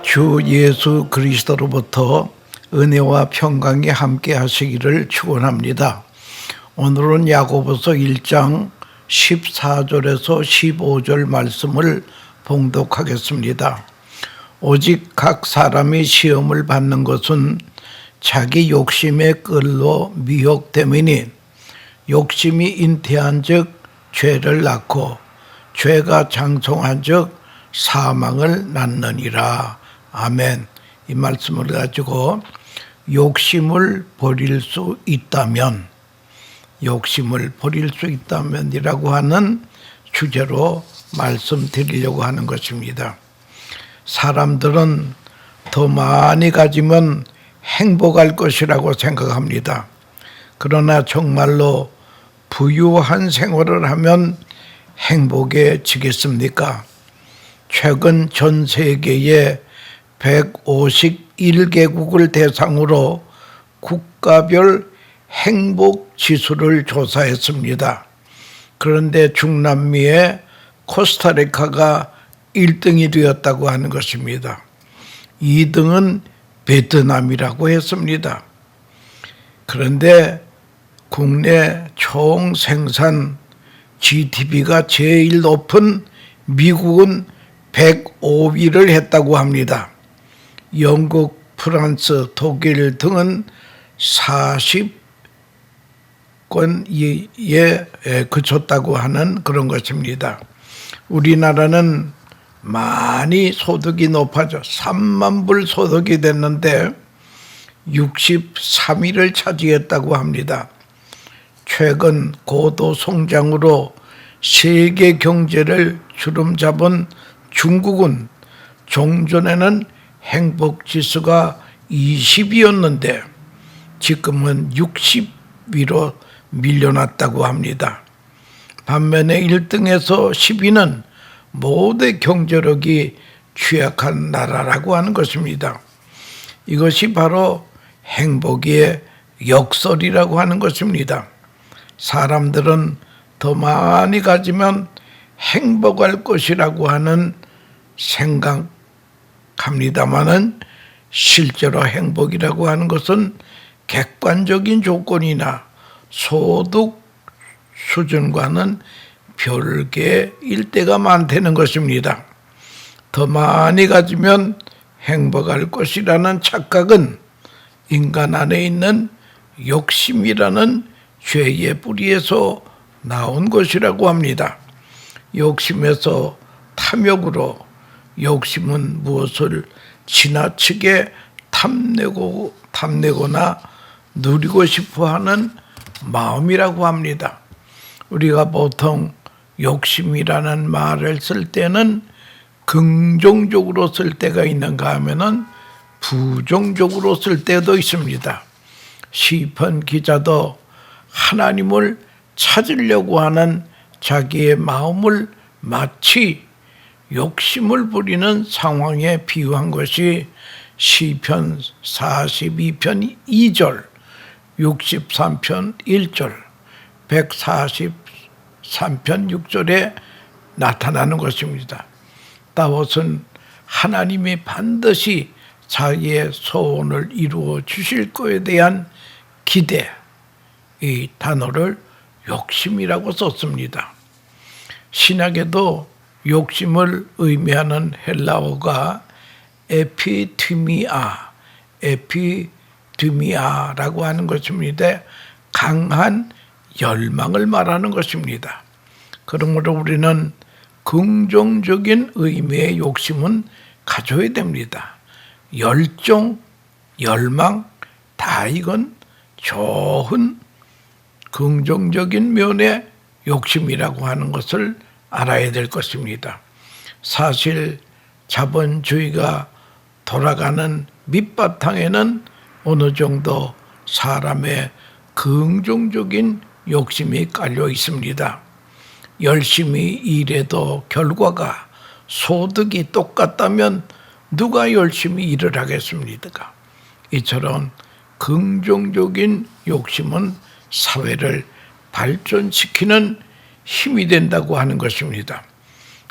주 예수 그리스도로부터 은혜와 평강이 함께 하시기를 축원합니다. 오늘은 야고보서 1장 14절에서 15절 말씀을 봉독하겠습니다. 오직 각 사람이 시험을 받는 것은 자기 욕심의 끌로 미혹됨이니 욕심이 잉태한 즉 죄를 낳고 죄가 장성한 즉 사망을 낳느니라. 아멘. 이 말씀을 가지고 욕심을 버릴 수 있다면, 욕심을 버릴 수 있다면이라고 하는 주제로 말씀드리려고 하는 것입니다. 사람들은 더 많이 가지면 행복할 것이라고 생각합니다. 그러나 정말로 부유한 생활을 하면 행복해지겠습니까? 최근 전 세계의 151개국을 대상으로 국가별 행복 지수를 조사했습니다. 그런데 중남미의 코스타리카가 1등이 되었다고 하는 것입니다. 2등은 베트남이라고 했습니다. 그런데 국내 총 생산 GDP가 제일 높은 미국은 105위를 했다고 합니다. 영국, 프랑스, 독일 등은 40권에 그쳤다고 하는 그런 것입니다. 우리나라는 많이 소득이 높아져 3만 불 소득이 됐는데 63위를 차지했다고 합니다. 최근 고도 성장으로 세계 경제를 주름잡은 중국은 종전에는 행복지수가 20위였는데 지금은 60위로 밀려났다고 합니다. 반면에 1등에서 10위는 모두 경제력이 취약한 나라라고 하는 것입니다. 이것이 바로 행복의 역설이라고 하는 것입니다. 사람들은 더 많이 가지면 행복할 것이라고 하는 생각합니다마는 실제로 행복이라고 하는 것은 객관적인 조건이나 소득 수준과는 별개일 때가 많다는 것입니다. 더 많이 가지면 행복할 것이라는 착각은 인간 안에 있는 욕심이라는 죄의 뿌리에서 나온 것이라고 합니다. 욕심에서 탐욕으로, 욕심은 무엇을 지나치게 탐내거나 누리고 싶어하는 마음이라고 합니다. 우리가 보통 욕심이라는 말을 쓸 때는 긍정적으로 쓸 때가 있는가 하면은 부정적으로 쓸 때도 있습니다. 시편 기자도 하나님을 찾으려고 하는 자기의 마음을 마치 욕심을 부리는 상황에 비유한 것이 시편 42편 2절, 63편 1절, 143편 6절에 나타나는 것입니다. 다윗은 하나님이 반드시 자기의 소원을 이루어 주실 것에 대한 기대, 이 단어를 욕심이라고 썼습니다. 신약에도 욕심을 의미하는 헬라어가 에피드미아라고 하는 것입니다. 강한 열망을 말하는 것입니다. 그러므로 우리는 긍정적인 의미의 욕심은 가져야 됩니다. 열정, 열망, 다 이건 좋은 긍정적인 면의 욕심이라고 하는 것을 알아야 될 것입니다. 사실 자본주의가 돌아가는 밑바탕에는 어느 정도 사람의 긍정적인 욕심이 깔려 있습니다. 열심히 일해도 결과가 소득이 똑같다면 누가 열심히 일을 하겠습니까? 이처럼 긍정적인 욕심은 사회를 발전시키는 힘이 된다고 하는 것입니다.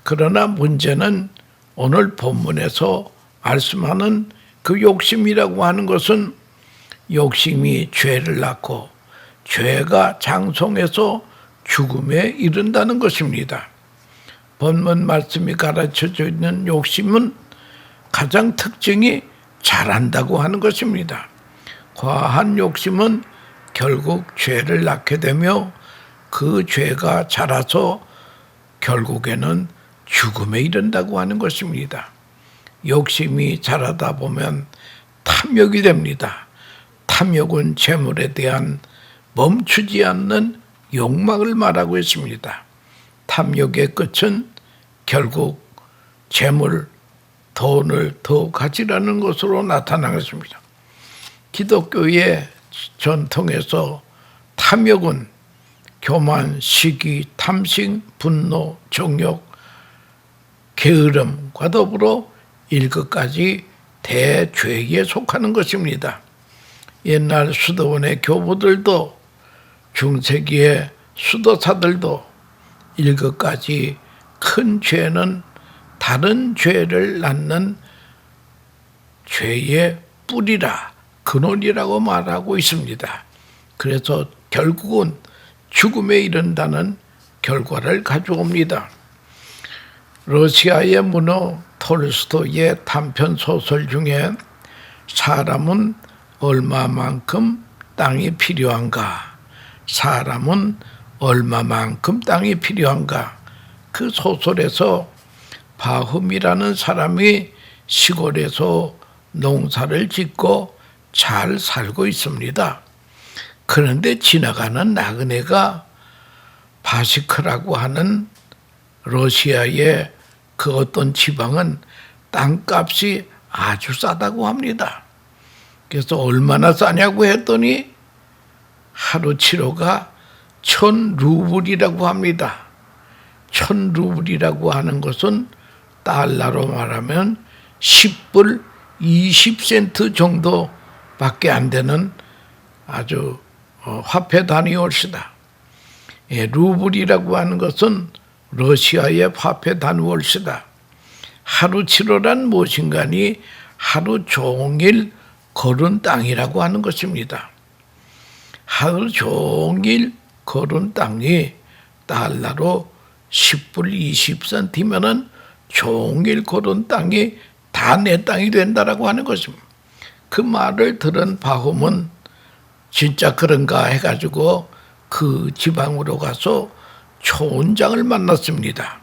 그러나 문제는 오늘 본문에서 말씀하는 그 욕심이라고 하는 것은 욕심이 죄를 낳고 죄가 장성해서 죽음에 이른다는 것입니다. 본문 말씀이 가르쳐져 있는 욕심은 가장 특징이 자란다고 하는 것입니다. 과한 욕심은 결국 죄를 낳게 되며 그 죄가 자라서 결국에는 죽음에 이른다고 하는 것입니다. 욕심이 자라다 보면 탐욕이 됩니다. 탐욕은 재물에 대한 멈추지 않는 욕망을 말하고 있습니다. 탐욕의 끝은 결국 재물, 돈을 더 가지라는 것으로 나타나는 것입니다. 기독교의 전통에서 탐욕은 교만, 시기, 탐심, 분노, 정욕, 게으름과 더불어 일것까지 대죄에 속하는 것입니다. 옛날 수도원의 교부들도 중세기의 수도사들도 일것까지 큰 죄는 다른 죄를 낳는 죄의 뿌리라, 근원이라고 말하고 있습니다. 그래서 결국은 죽음에 이른다는 결과를 가져옵니다. 러시아의 문어 톨스토이의 단편 소설 중에 사람은 얼마만큼 땅이 필요한가? 사람은 얼마만큼 땅이 필요한가? 그 소설에서 바훔이라는 사람이 시골에서 농사를 짓고 잘 살고 있습니다. 그런데 지나가는 나그네가 바시크라고 하는 러시아의 그 어떤 지방은 땅값이 아주 싸다고 합니다. 그래서 얼마나 싸냐고 했더니 하루 치료가 1,000루블이라고 합니다. 1,000루블이라고 하는 것은 달러로 말하면 10불 20센트 정도밖에 안 되는 아주 화폐 단위월수다. 루블이라고 하는 것은 러시아의 화폐 단위월수다. 하루 치료란 무엇인가니 하루 종일 걸은 땅이라고 하는 것입니다. 하루 종일 걸은 땅이 달러로 10불 20센트면은 종일 걸은 땅이 다 내 땅이 된다라고 하는 것입니다. 그 말을 들은 바훔은 진짜 그런가 해가지고 그 지방으로 가서 초원장을 만났습니다.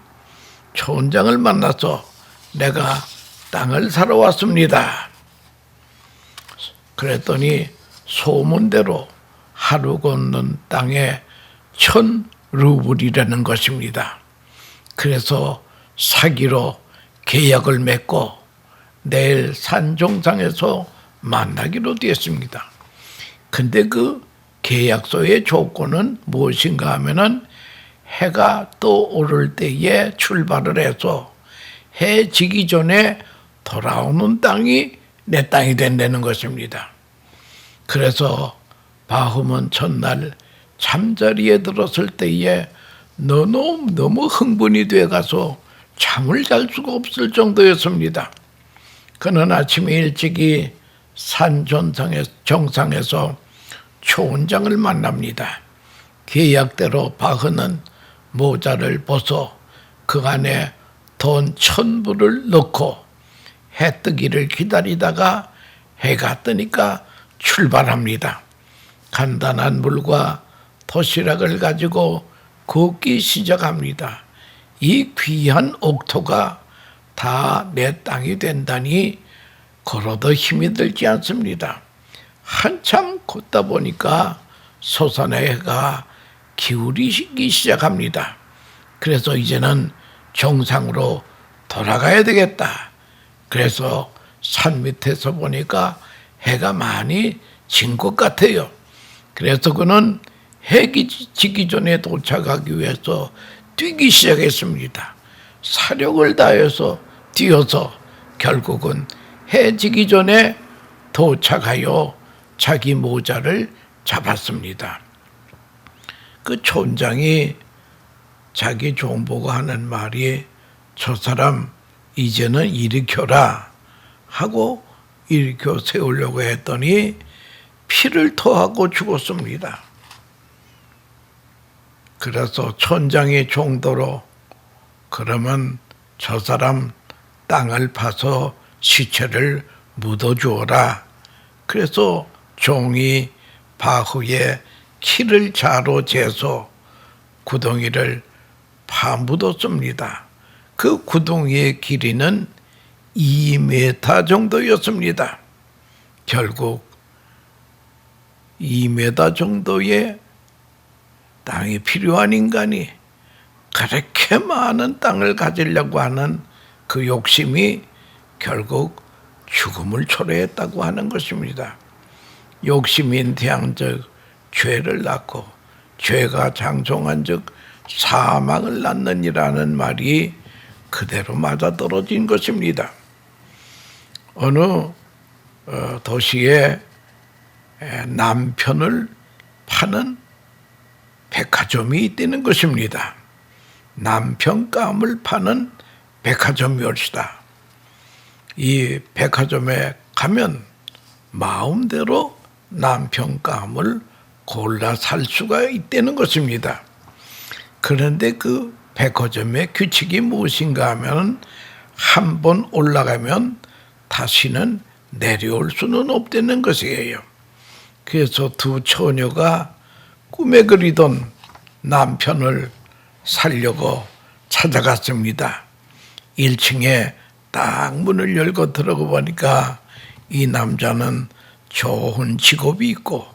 초원장을 만나서 내가 땅을 사러 왔습니다. 그랬더니 소문대로 하루 걷는 땅에 1,000루블이라는 것입니다. 그래서 사기로 계약을 맺고 내일 산정상에서 만나기로 되었습니다. 근데 그 계약서의 조건은 무엇인가 하면은 해가 또 오를 때에 출발을 해서 해 지기 전에 돌아오는 땅이 내 땅이 된다는 것입니다. 그래서 바훔은 첫날 잠자리에 들었을 때에 너무 흥분이 돼 가서 잠을 잘 수가 없을 정도였습니다. 그는 아침에 일찍이 산 정상에서 초원장을 만납니다. 계약대로 바흐는 모자를 벗어 그 안에 돈 1,000불을 넣고 해 뜨기를 기다리다가 해가 뜨니까 출발합니다. 간단한 물과 도시락을 가지고 걷기 시작합니다. 이 귀한 옥토가 다 내 땅이 된다니 걸어도 힘이 들지 않습니다. 한참 걷다 보니까 솟아난 해가 기울이기 시작합니다. 그래서 이제는 정상으로 돌아가야 되겠다. 그래서 산 밑에서 보니까 해가 많이 진 것 같아요. 그래서 그는 해가 지기 전에 도착하기 위해서 뛰기 시작했습니다. 사력을 다해서 뛰어서 결국은 해 지기 전에 도착하여 자기 모자를 잡았습니다. 그 촌장이 자기 종 보고 하는 말이 저 사람 이제는 일으켜라 하고 일으켜 세우려고 했더니 피를 토하고 죽었습니다. 그래서 촌장이 종도로 그러면 저 사람 땅을 파서 시체를 묻어주어라. 그래서 종이 바후에 키를 자로 재서 구덩이를 파묻었습니다. 그 구덩이의 길이는 2m 정도였습니다. 결국 2m 정도의 땅이 필요한 인간이 그렇게 많은 땅을 가지려고 하는 그 욕심이 결국 죽음을 초래했다고 하는 것입니다. 욕심이 잉태한즉 죄를 낳고 죄가 장성한즉 사망을 낳느니라는 말이 그대로 맞아떨어진 것입니다. 어느 도시에 남편을 파는 백화점이 있다는 것입니다. 남편감을 파는 백화점이었다. 이 백화점에 가면 마음대로 남편감을 골라 살 수가 있다는 것입니다. 그런데 그 백화점의 규칙이 무엇인가 하면 한 번 올라가면 다시는 내려올 수는 없다는 것이에요. 그래서 두 처녀가 꿈에 그리던 남편을 살려고 찾아갔습니다. 1층에 딱 문을 열고 들어가 보니까 이 남자는 좋은 직업이 있고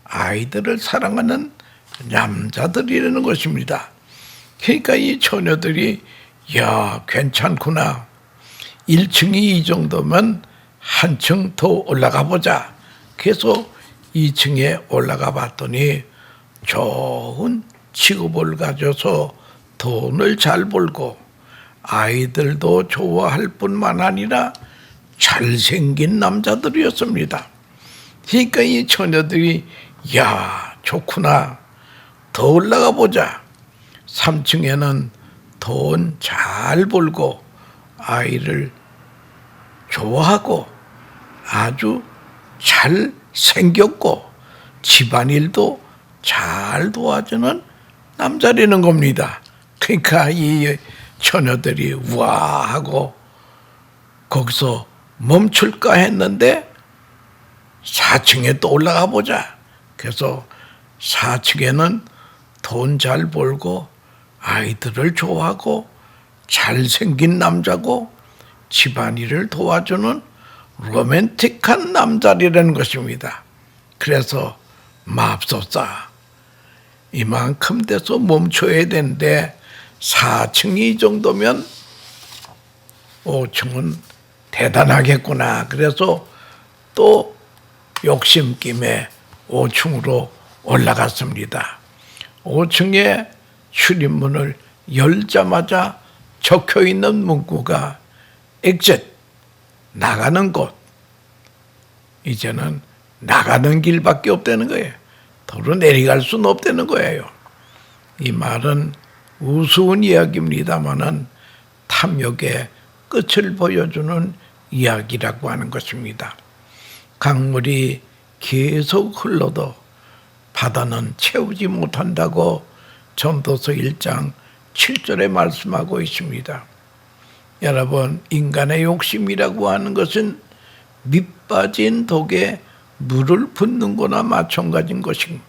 아이들을 사랑하는 남자들이라는 것입니다. 그러니까 이 처녀들이 야 괜찮구나. 1층이 이 정도면 한층 더 올라가 보자. 그래서 2층에 올라가 봤더니 좋은 직업을 가져서 돈을 잘 벌고 아이들도 좋아할 뿐만 아니라 잘생긴 남자들이었습니다. 그러니까 이 처녀들이 야 좋구나. 더 올라가 보자. 3층에는 돈 잘 벌고 아이를 좋아하고 아주 잘 생겼고 집안일도 잘 도와주는 남자라는 겁니다. 그러니까 이 처녀들이 와 하고 거기서 멈출까 했는데 4층에 또 올라가 보자. 그래서 4층에는 돈 잘 벌고 아이들을 좋아하고 잘생긴 남자고 집안일을 도와주는 로맨틱한 남자라는 것입니다. 그래서 맙소사 이만큼 돼서 멈춰야 되는데 4층이 이 정도면 5층은 대단하겠구나. 그래서 또 욕심김에 5층으로 올라갔습니다. 5층에 출입문을 열자마자 적혀있는 문구가 exit, 나가는 곳. 이제는 나가는 길밖에 없다는 거예요. 도로 내려갈 수는 없다는 거예요. 이 말은 우스운 이야기입니다마는 탐욕의 끝을 보여주는 이야기라고 하는 것입니다. 강물이 계속 흘러도 바다는 채우지 못한다고 전도서 1장 7절에 말씀하고 있습니다. 여러분, 인간의 욕심이라고 하는 것은 밑빠진 독에 물을 붓는 거나 마찬가지인 것입니다.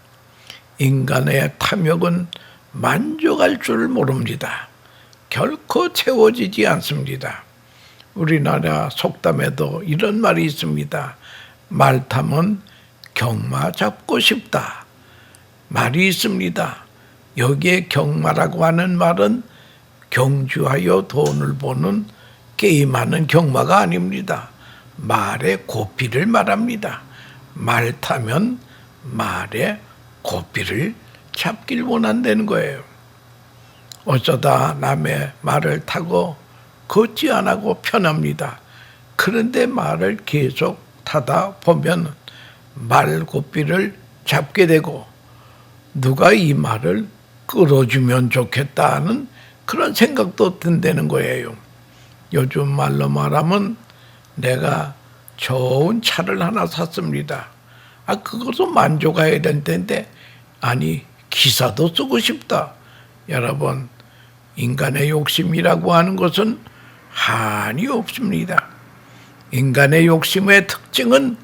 인간의 탐욕은 만족할 줄 모릅니다. 결코 채워지지 않습니다. 우리나라 속담에도 이런 말이 있습니다. 말탐은 경마 잡고 싶다. 말이 있습니다. 여기에 경마라고 하는 말은 경주하여 돈을 버는 게임하는 경마가 아닙니다. 말의 고삐를 말합니다. 말 타면 말의 고삐를 잡길 원한다는 거예요. 어쩌다 남의 말을 타고 걷지 않고 편합니다. 그런데 말을 계속 타다 보면 말 고삐를 잡게 되고 누가 이 말을 끌어주면 좋겠다는 그런 생각도 든다는 거예요. 요즘 말로 말하면 내가 좋은 차를 하나 샀습니다. 그것도 만족해야 될 텐데, 아니, 기사도 쓰고 싶다. 여러분, 인간의 욕심이라고 하는 것은 한이 없습니다. 인간의 욕심의 특징은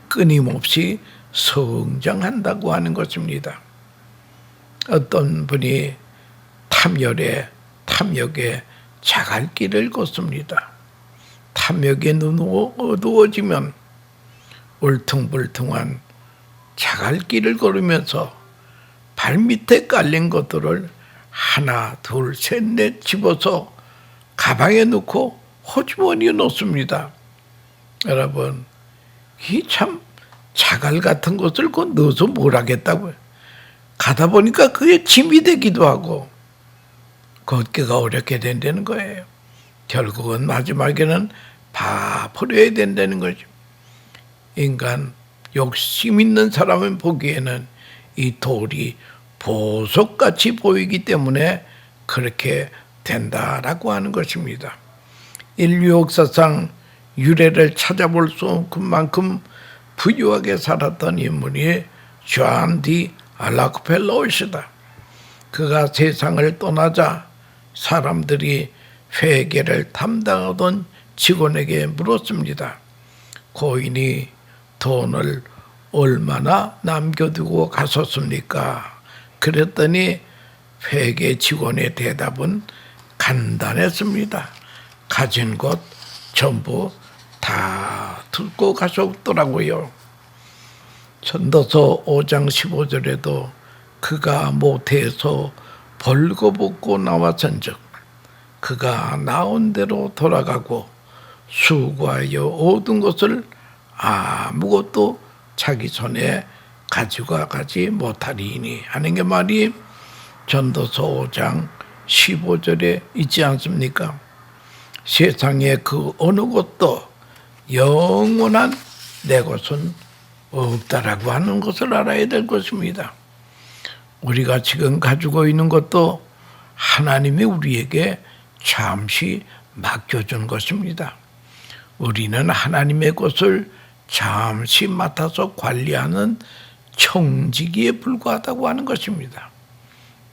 끊임없이 성장한다고 하는 것입니다. 어떤 분이 탐욕에 자갈길을 걷습니다. 탐욕에 눈이 어두워지면 울퉁불퉁한 자갈길을 걸으면서 발밑에 깔린 것들을 하나, 둘, 셋, 넷 집어서 가방에 넣고 호주머니에 넣습니다. 여러분, 이 참 자갈 같은 것을 넣어서 뭘 하겠다고요. 가다 보니까 그게 짐이 되기도 하고 걷기가 어렵게 된다는 거예요. 결국은 마지막에는 다 버려야 된다는 거죠. 인간 욕심 있는 사람은 보기에는 이 돌이 보석같이 보이기 때문에 그렇게 된다라고 하는 것입니다. 인류 역사상 유래를 찾아볼 수 없을 만큼 부유하게 살았던 인물이 존 디 락펠러이시다. 그가 세상을 떠나자 사람들이 회계를 담당하던 직원에게 물었습니다. 고인이 돈을 얼마나 남겨두고 가셨습니까? 그랬더니 회계 직원의 대답은 간단했습니다. 가진 것 전부 다 듣고 가셨더라고요. 전도서 5장 15절에도 그가 모태에서 벌거벗고 나왔은즉 그가 나온 대로 돌아가고 수고하여 얻은 것을 아무것도 자기 손에 가지고 가지 못하리니 하는 게 말이 전도서 5장 15절에 있지 않습니까? 세상에 그 어느 것도 영원한 내 것은 없다라고 하는 것을 알아야 될 것입니다. 우리가 지금 가지고 있는 것도 하나님이 우리에게 잠시 맡겨준 것입니다. 우리는 하나님의 것을 잠시 맡아서 관리하는 청지기에 불과하다고 하는 것입니다.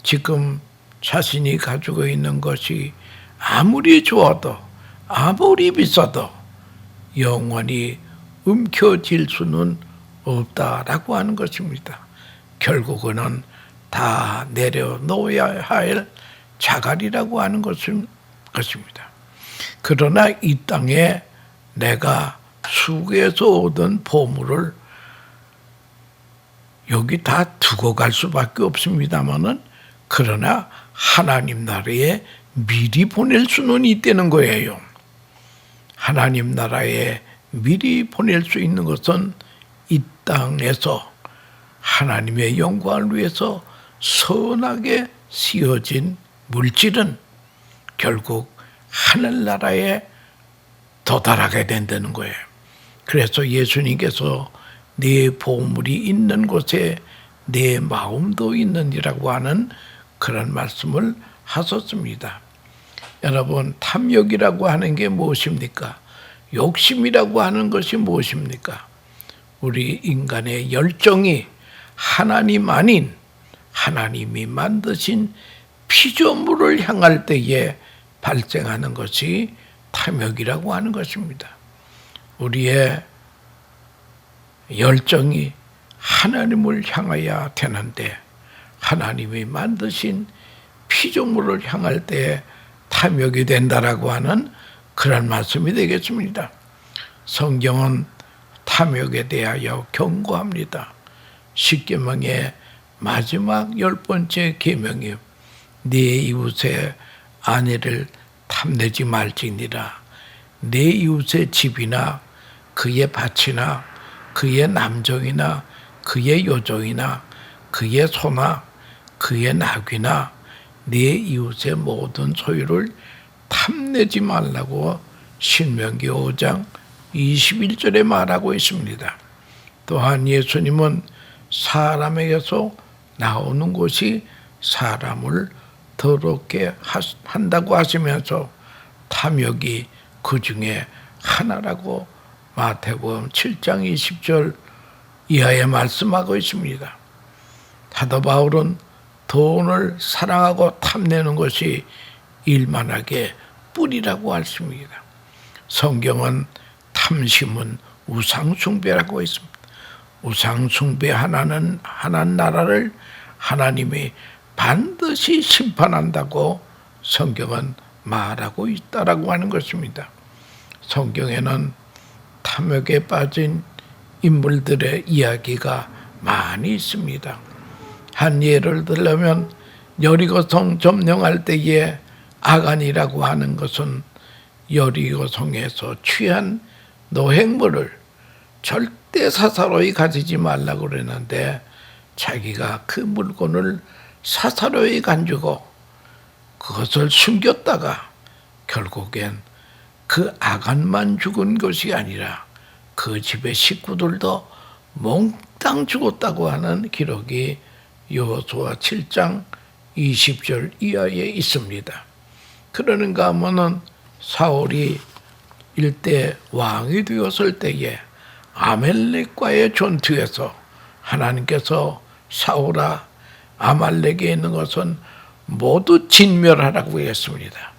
지금 자신이 가지고 있는 것이 아무리 좋아도 아무리 비싸도 영원히 움켜질 수는 없다라고 하는 것입니다. 결국은 다 내려놓아야 할 자갈이라고 하는 것입니다. 그러나 이 땅에 내가 수고해서 얻은 보물을 여기 다 두고 갈 수밖에 없습니다만은 그러나 하나님 나라에 미리 보낼 수는 있다는 거예요. 하나님 나라에 미리 보낼 수 있는 것은 이 땅에서 하나님의 영광을 위해서 선하게 씌어진 물질은 결국 하늘나라에 도달하게 된다는 거예요. 그래서 예수님께서 네 보물이 있는 곳에 내 마음도 있느니라고 하는 그런 말씀을 하셨습니다. 여러분, 탐욕이라고 하는 게 무엇입니까? 욕심이라고 하는 것이 무엇입니까? 우리 인간의 열정이 하나님 아닌 하나님이 만드신 피조물을 향할 때에 발생하는 것이 탐욕이라고 하는 것입니다. 우리의 열정이 하나님을 향하여야 되는데 하나님이 만드신 피조물을 향할 때 탐욕이 된다라고 하는 그런 말씀이 되겠습니다. 성경은 탐욕에 대하여 경고합니다. 십계명의 마지막 10번째 계명이 네 이웃의 아내를 탐내지 말지니라. 네 이웃의 집이나 그의 밭이나 그의 남종이나 그의 여종이나 그의 소나 그의 나귀나 네 이웃의 모든 소유를 탐내지 말라고 신명기 5장 21절에 말하고 있습니다. 또한 예수님은 사람에게서 나오는 것이 사람을 더럽게 한다고 하시면서 탐욕이 그 중에 하나라고 마태복음 7장 20절 이하에 말씀하고 있습니다. 사도 바울은 돈을 사랑하고 탐내는 것이 일만하게 뿌리라고 했습니다. 성경은 탐심은 우상숭배라고 했습니다. 우상숭배하는 나라를 하나님이 반드시 심판한다고 성경은 말하고 있다라고 하는 것입니다. 성경에는 탐욕에 빠진 인물들의 이야기가 많이 있습니다. 한 예를 들려면 여리고성 점령할 때에 아간이라고 하는 것은 여리고성에서 취한 노획물을 절대 사사로이 가지지 말라고 그랬는데 자기가 그 물건을 사사로이 가지고 그것을 숨겼다가 결국엔 그 아간만 죽은 것이 아니라 그 집의 식구들도 몽땅 죽었다고 하는 기록이 여호수아 7장 20절 이하에 있습니다. 그러는가 하면은 사울이 일대 왕이 되었을 때에 아말렉과의 전투에서 하나님께서 사울아 아말렉에 있는 것은 모두 진멸하라고 했습니다.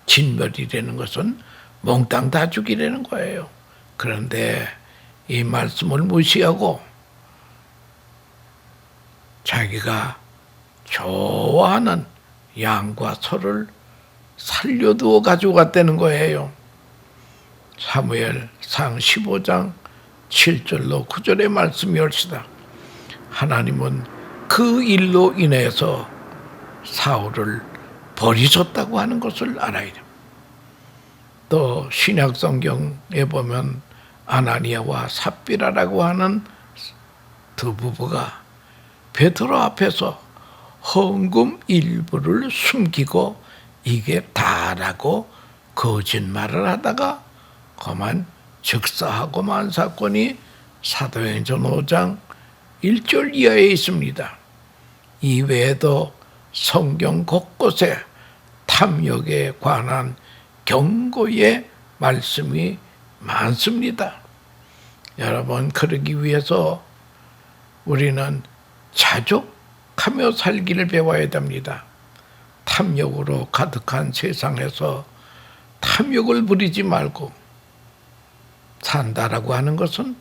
진멸이라는 것은 몽땅 다 죽이라는 거예요. 그런데 이 말씀을 무시하고 자기가 좋아하는 양과 소를 살려두어 가지고 갔다는 거예요. 사무엘상 15장 7절로 9절의 말씀이 옳시다. 하나님은 그 일로 인해서 사울을 버리셨다고 하는 것을 알아야 됩니다. 또 신약 성경에 보면 아나니아와 삽비라라고 하는 두 부부가 베드로 앞에서 헌금 일부를 숨기고 이게 다라고 거짓말을 하다가 그만 즉사하고 만 사건이 사도행전 5장 1절 이하에 있습니다. 이 외에도 성경 곳곳에 탐욕에 관한 경고의 말씀이 많습니다. 여러분, 그러기 위해서 우리는 자족하며 살기를 배워야 됩니다. 탐욕으로 가득한 세상에서 탐욕을 부리지 말고 산다라고 하는 것은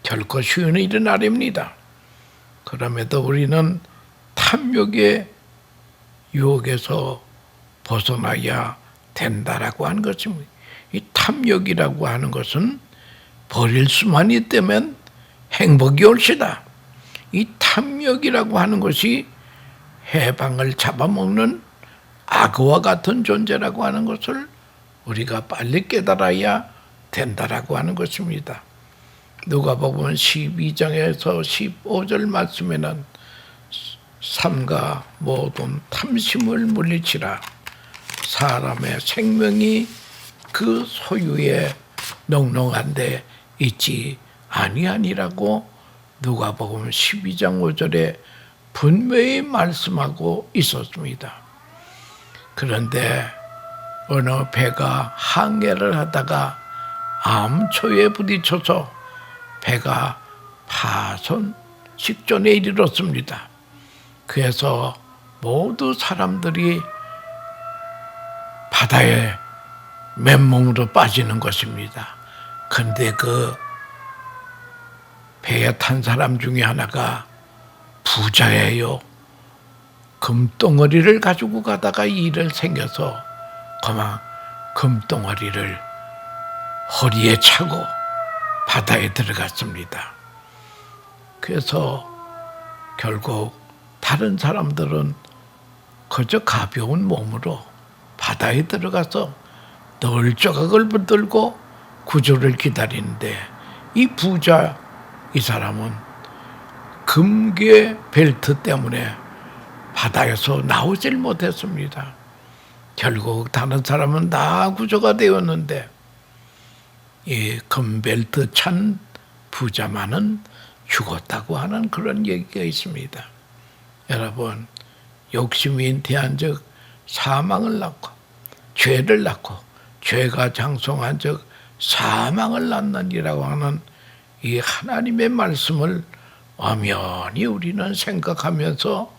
결코 쉬운 일은 아닙니다. 그럼에도 우리는 탐욕의 유혹에서 벗어나야 된다라고 하는 것입니다. 이 탐욕이라고 하는 것은 버릴 수만 있다면 행복이 올시다. 이 탐욕이라고 하는 것이 해방을 잡아먹는 악어와 같은 존재라고 하는 것을 우리가 빨리 깨달아야 된다라고 하는 것입니다. 누가복음 12장에서 15절 말씀에는 삼가 모든 탐심을 물리치라. 사람의 생명이 그 소유에 넉넉한데 있지 아니하니라고 누가복음 12장 5절에 분명히 말씀하고 있었습니다. 그런데 어느 배가 항해를 하다가 암초에 부딪혀서 배가 파손 직전에 이르렀습니다. 그래서 모두 사람들이 바다에 맨몸으로 빠지는 것입니다. 그런데 그 배에 탄 사람 중에 하나가 부자예요. 금덩어리를 가지고 가다가 일을 생겨서 그만 금덩어리를 허리에 차고 바다에 들어갔습니다. 그래서 결국 다른 사람들은 그저 가벼운 몸으로 바다에 들어가서 널 조각을 붙들고 구조를 기다리는데 이 부자 이 사람은 금괴 벨트 때문에 바다에서 나오질 못했습니다. 결국 다른 사람은 다 구조가 되었는데 이 금벨트 찬 부자만은 죽었다고 하는 그런 얘기가 있습니다. 여러분, 욕심이 잉태한즉 사망을 낳고 죄를 낳고 죄가 장성한즉 사망을 낳느니라고 하는 이 하나님의 말씀을 엄연히 우리는 생각하면서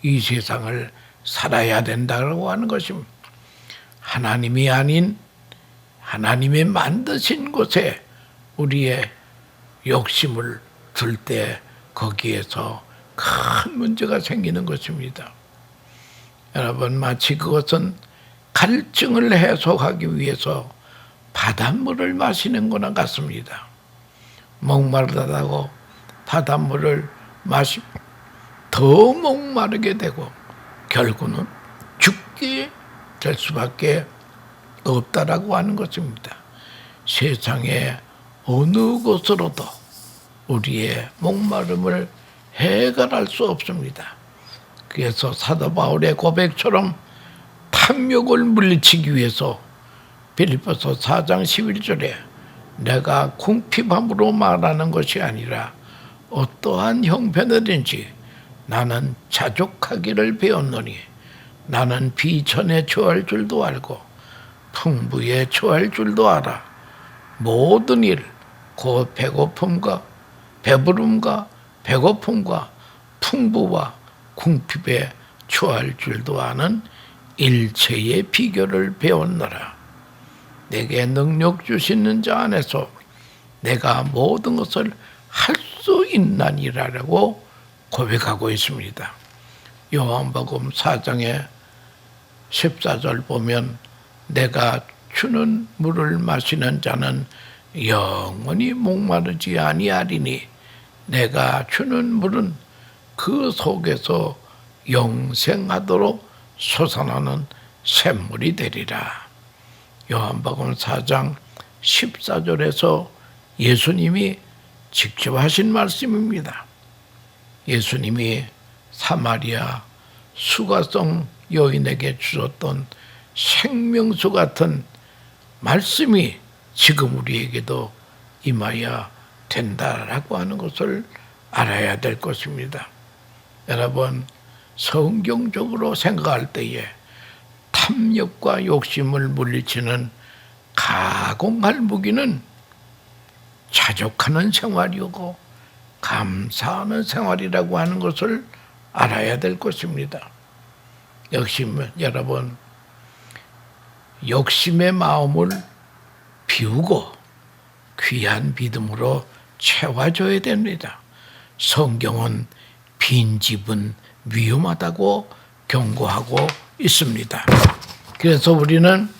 이 세상을 살아야 된다고 하는 것입니다. 하나님이 아닌 하나님의 만드신 곳에 우리의 욕심을 둘 때 거기에서 큰 문제가 생기는 것입니다. 여러분, 마치 그것은 갈증을 해소하기 위해서 바닷물을 마시는 거나 같습니다. 목마르다고 바닷물을 마시면 더 목마르게 되고 결국은 죽게 될 수밖에 없다라고 하는 것입니다. 세상에 어느 곳으로도 우리의 목마름을 해결할 수 없습니다. 그래서 사도 바울의 고백처럼 탐욕을 물리치기 위해서 빌립보서 4장 11절에 내가 궁핍함으로 말하는 것이 아니라 어떠한 형편이든지 나는 자족하기를 배웠노니 나는 비천에 처할 줄도 알고 풍부에 처할 줄도 알아. 모든 일, 곧 배고픔과 배부름과 배고픔과 풍부와 궁핍에 처할 줄도 아는 일체의 비결을 배웠노라. 내게 능력 주시는 자 안에서 내가 모든 것을 할 수 있나니라라고 고백하고 있습니다. 요한복음 4장의 14절 보면 내가 주는 물을 마시는 자는 영원히 목마르지 아니하리니 내가 주는 물은 그 속에서 영생하도록 솟아나는 샘물이 되리라. 요한복음 4장 14절에서 예수님이 직접 하신 말씀입니다. 예수님이 사마리아 수가성 여인에게 주셨던 생명수 같은 말씀이 지금 우리에게도 임하여야 된다라고 하는 것을 알아야 될 것입니다. 여러분, 성경적으로 생각할 때에 탐욕과 욕심을 물리치는 가공할 무기는 자족하는 생활이고 감사하는 생활이라고 하는 것을 알아야 될 것입니다. 여러분, 욕심의 마음을 비우고 귀한 믿음으로 채워줘야 됩니다. 성경은 빈집은 위험하다고 경고하고 있습니다. 그래서 우리는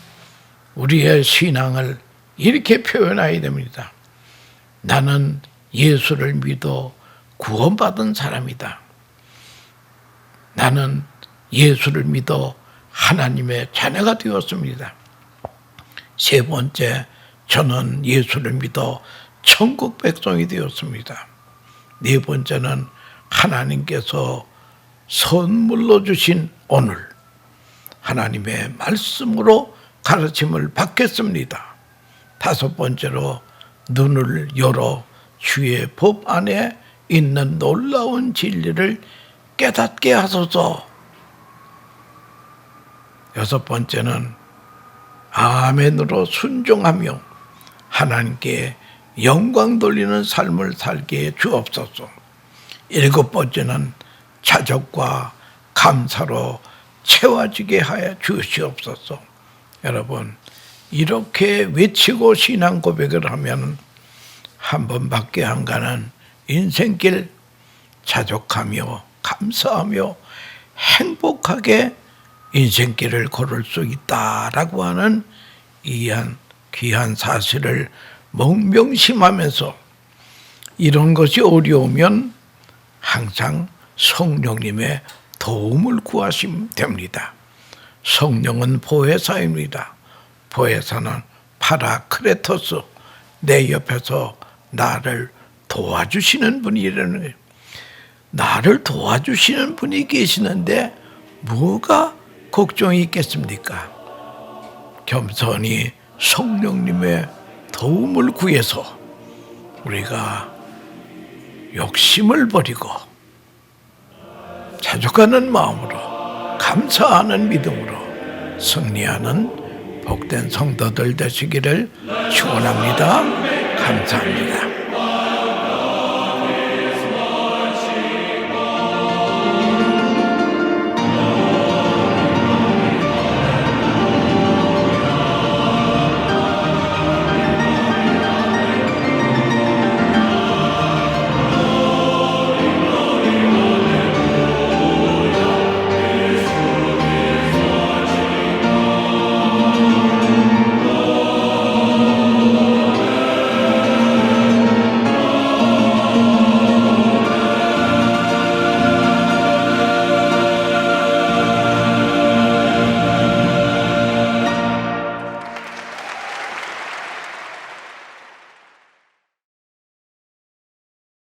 우리의 신앙을 이렇게 표현해야 됩니다. 나는 예수를 믿어 구원받은 사람이다. 나는 예수를 믿어 하나님의 자녀가 되었습니다. 세 번째, 저는 예수를 믿어 천국 백성이 되었습니다. 네 번째는 하나님께서 선물로 주신 오늘 하나님의 말씀으로 가르침을 받겠습니다. 다섯 번째로 눈을 열어 주의 법 안에 있는 놀라운 진리를 깨닫게 하소서. 여섯 번째는 아멘으로 순종하며 하나님께 영광 돌리는 삶을 살게 주옵소서. 일곱 번째는 자족과 감사로 채워지게 하여 주시옵소서. 여러분, 이렇게 외치고 신앙 고백을 하면 한 번밖에 안 가는 인생길 자족하며 감사하며 행복하게 인생길을 걸을 수 있다라고 하는 귀한 사실을 멍명심하면서 이런 것이 어려우면 항상 성령님의 도움을 구하시면 됩니다. 성령은 보혜사입니다. 보혜사는 파라크레토스, 내 옆에서 나를 도와주시는 분이라는 거예요. 나를 도와주시는 분이 계시는데 뭐가 걱정이 있겠습니까? 겸손히 성령님의 도움을 구해서 우리가 욕심을 버리고 자족하는 마음으로 감사하는 믿음으로 승리하는 복된 성도들 되시기를 축원합니다. 감사합니다.